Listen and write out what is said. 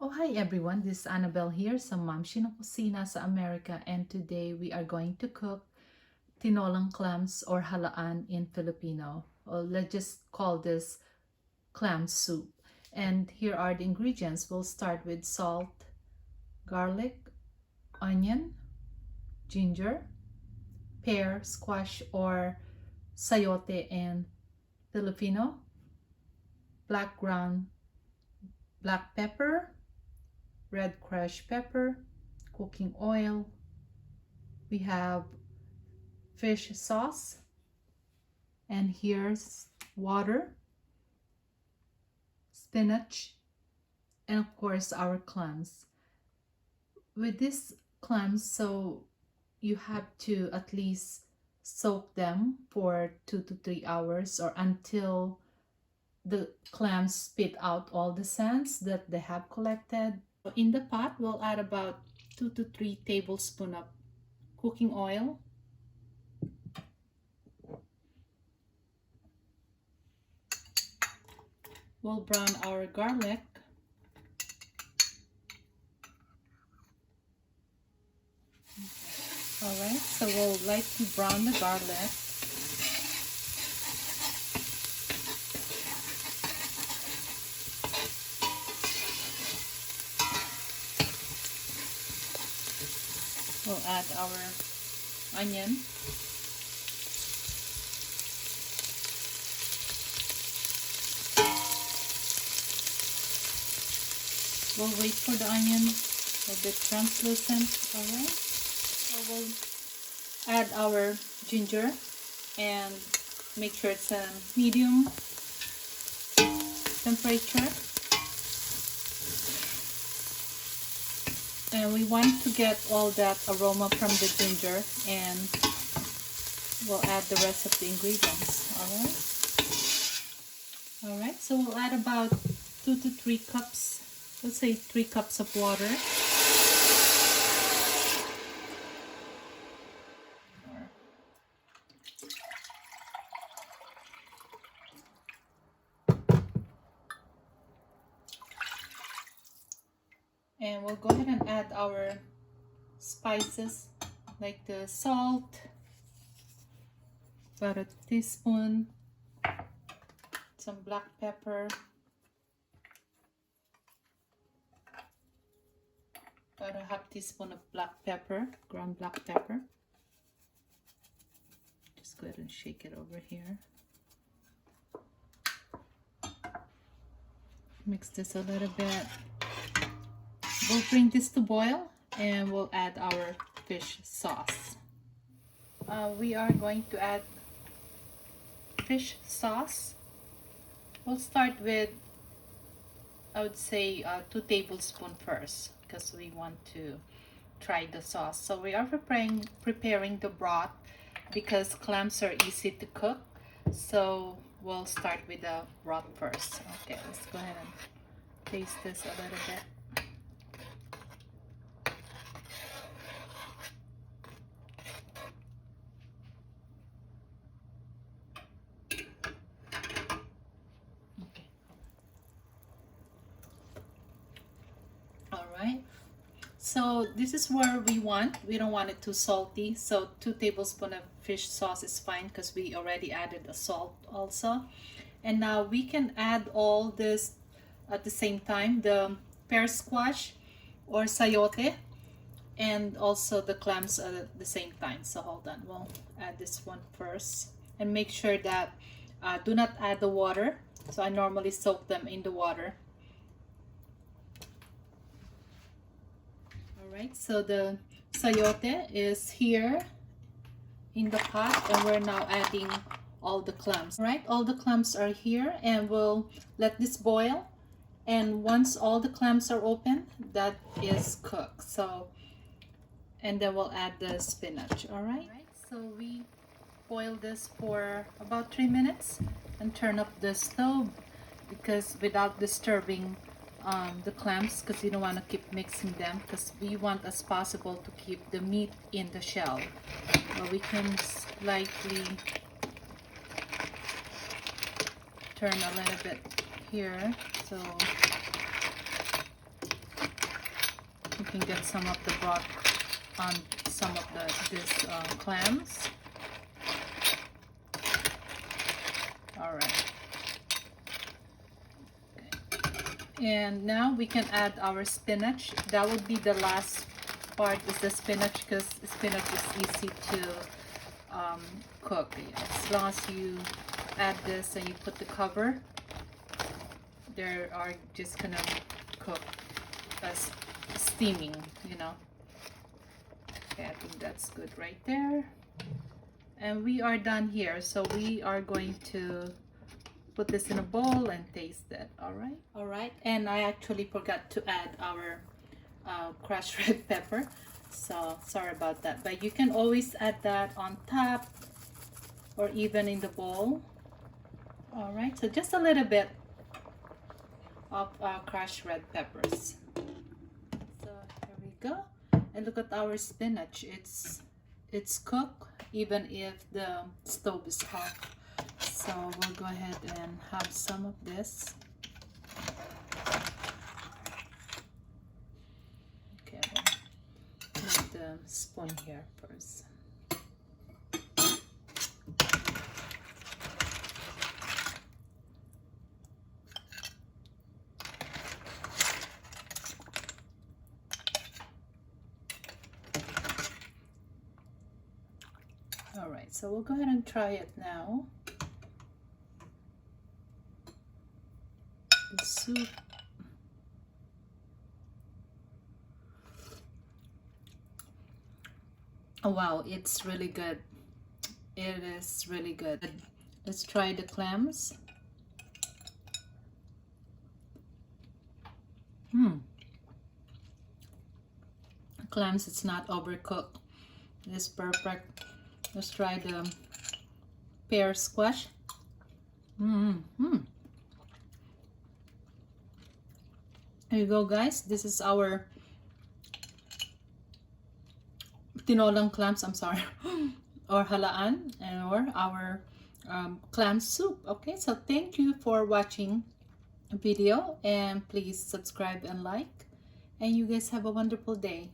Oh, hi everyone, this is Annabelle here sa Mamshi ng Kusina sa America, and today we are going to cook tinolang clams or halaan in Filipino. Or let's just call this clam soup. And here are the ingredients. We'll start with salt, garlic, onion, ginger, pear, squash or sayote in Filipino, black pepper, red crushed pepper, cooking oil. We have fish sauce, and here's water, spinach, and of course our clams. With these clams, so you have to at least soak them for 2 to 3 hours or until the clams spit out all the sands that they have collected. In the pot, we'll add about 2 to 3 tablespoons of cooking oil. We'll brown our garlic. Alright, so we'll lightly brown the garlic. We'll add our onion. We'll wait for the onion a bit translucent. Alright, so we'll add our ginger and make sure it's a medium temperature. And we want to get all that aroma from the ginger, and we'll add the rest of the ingredients. Alright, so we'll add about 2 to 3 cups, let's say 3 cups of water. And we'll go ahead and add our spices like the salt, about a teaspoon, some black pepper, about a half teaspoon of black pepper, ground black pepper. Just go ahead and shake it over here. Mix this a little bit. We'll bring this to boil and we'll add our fish sauce. We are going to add fish sauce. We'll start with, I would say, 2 tablespoons first because we want to try the sauce. So we are preparing the broth because clams are easy to cook. So we'll start with the broth first. Okay, let's go ahead and taste this a little bit. So this is where we don't want it too salty, so 2 tablespoons of fish sauce is fine because we already added the salt also. And now we can add all this at the same time, the pear squash or sayote, and also the clams at the same time. So hold on, we'll add this one first and make sure that do not add the water. So I normally soak them in the water. Alright, so the sayote is here in the pot and we're now adding all the clams. Alright, all the clams are here and we'll let this boil, and once all the clams are open, that is cooked. So, and then we'll add the spinach. Alright, so we boil this for about 3 minutes and turn up the stove because without disturbing the clams, because you don't want to keep mixing them because we want as possible to keep the meat in the shell. We can slightly turn a little bit here, so can get some of the broth on some of this clams. All right. Okay. And now we can add our spinach. That would be the last part, is the spinach, because spinach is easy to cook. As long as you add this and you put the cover, they are just gonna cook as steaming, you know. Okay, I think that's good right there. And we are done here, so we are going to put this in a bowl and taste it. All right. And I actually forgot to add our crushed red pepper, so sorry about that, but you can always add that on top or even in the bowl. All right, so just a little bit of crushed red peppers. So here we go. And look at our spinach. It's cooked even if the stove is hot. So we'll go ahead and have some of this. Okay, we'll put the spoon here first. All right, so we'll go ahead and try it now. The soup. Oh wow, it's really good. It is really good. Let's try the clams. Clams, it's not overcooked. It's perfect. Let's try the pear squash. There you go, guys. This is our tinolang clams, I'm sorry, or halaan, or our clam soup. Okay, so thank you for watching the video, and please subscribe and like, and you guys have a wonderful day.